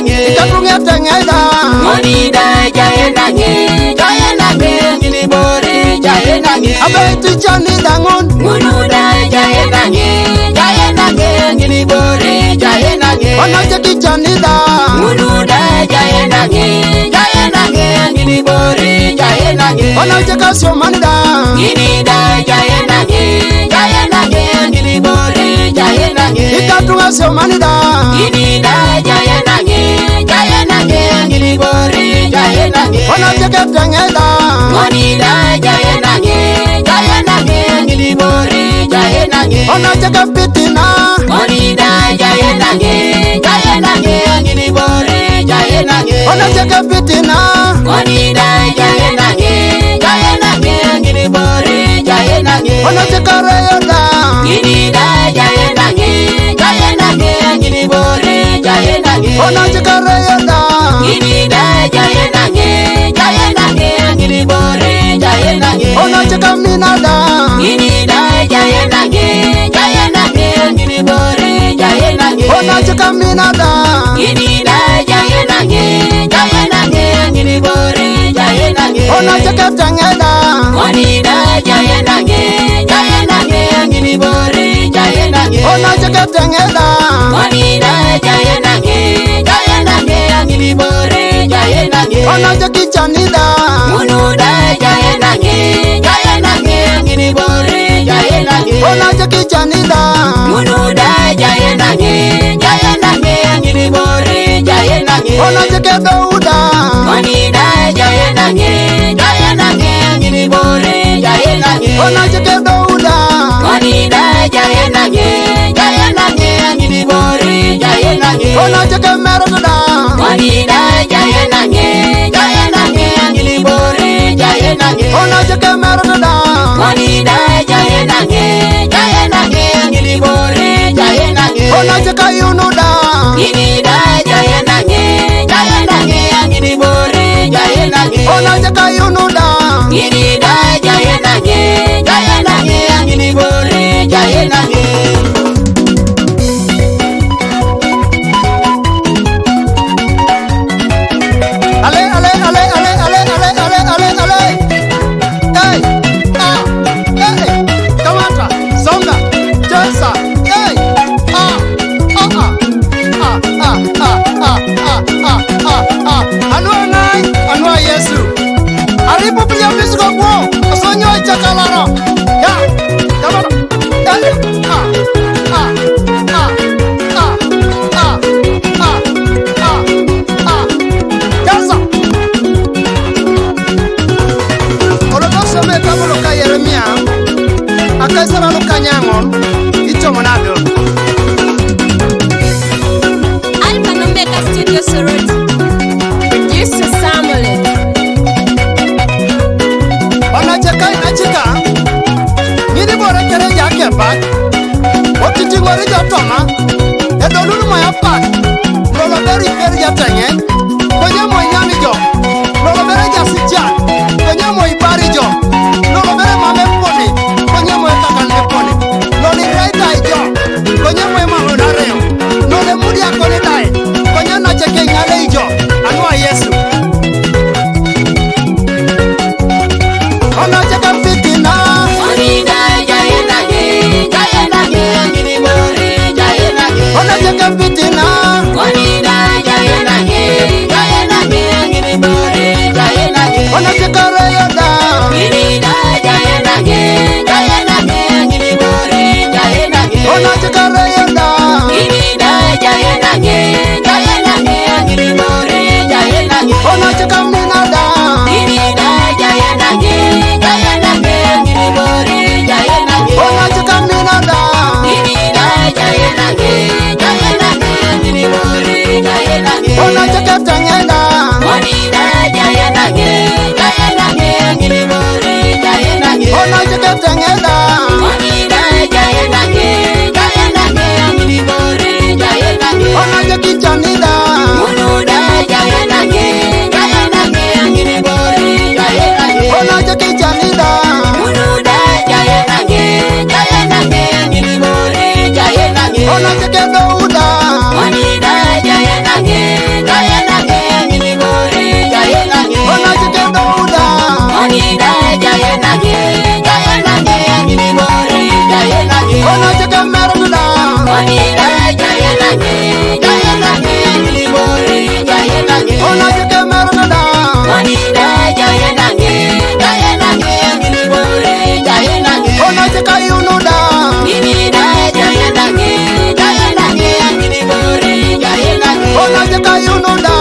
nange Ikatunga tengeda Monida jaye nange Ngini bore jaye nange Abeti chani dangun Munuda jaye nange Ngini bore jaye nange Ona cheki chani da Munuda jaye nange Ngini bore jaye nange Ona cheka siomani da Ngini da jaye nange Ngini bore jaye nange Ikatunga siomani da Ngini da jaye nange Ngini bore jaye nange Ona cheka tengeda Monida jaye nange Ngini bore jaye nange Ona cheka pitina Monida jaye nange Ngini bore jaye nange Ona cheka pitina Monida jaye nange Ngini bore jaye nange Ona cheka reyoda Ngini da jaye nange Ngini bore jaye nange Ona cheka reyoda Ngini da jaye nange Ngini bore jaye nange Ona cheka minada Ngini da jaye nange Ngini bore jaye nange Ona cheka minada Ngini da jaye nange Ngini bore jaye nange Ona cheka tengeda Monida jaye nange Ngini bore jaye nange Ona cheka tengeda Monida jaye nange Ngini bore jaye nange Ona cheki chani da Munuda jaye nange Ngini bore jaye nange Ona cheki chani da Munuda jaye nange Ngini bore jaye nange Ona cheke dauda Monida jaye nange Ngini bore jaye nange Ona cheke dauda Monida jaye nange Ngini bore jaye nange Ona cheke meroda Monida jaye nange Ngini bore jaye nange Ona cheke meroda Monida jaye nange Ngini bore jaye nange Ona cheka yunuda Ngini da jaye nange Ngini bore jaye nange Ona cheka yunuda Ngini da jaye nange Ngini bore jaye nange Ale ale ale ale ale ale ale ale ale Hey hey Kamata songa Jesa hey Anua Yesu Aripo pia fisiko kwa Asonyo chakalaro Ya Kamata Jesa Olotosome kamulo ka Yeremia Akaisara luka nyangon Icho monado Alpha Nomeka Studio Sorot. Producer Samuel. Ona cheka inachika Ngini bore kere jake pak Otiti ngori jotoma Edolunu moya pak Lolo beri kere jatenge Kwenye mo nyami jo Lolo bere jasicha Kwenye mo ibari jo Lolo bere mame poni Kwenye mo etakane poni Loli reita ijo Kwenye mo ema unareo Lole mudi akoni dae Kwenye na cheke nyale ijo Anua Yesu Ona cheka fitina Monida jaye nange Ngini bore jaye nange Ona cheka fitina Monida jaye nange yayunuda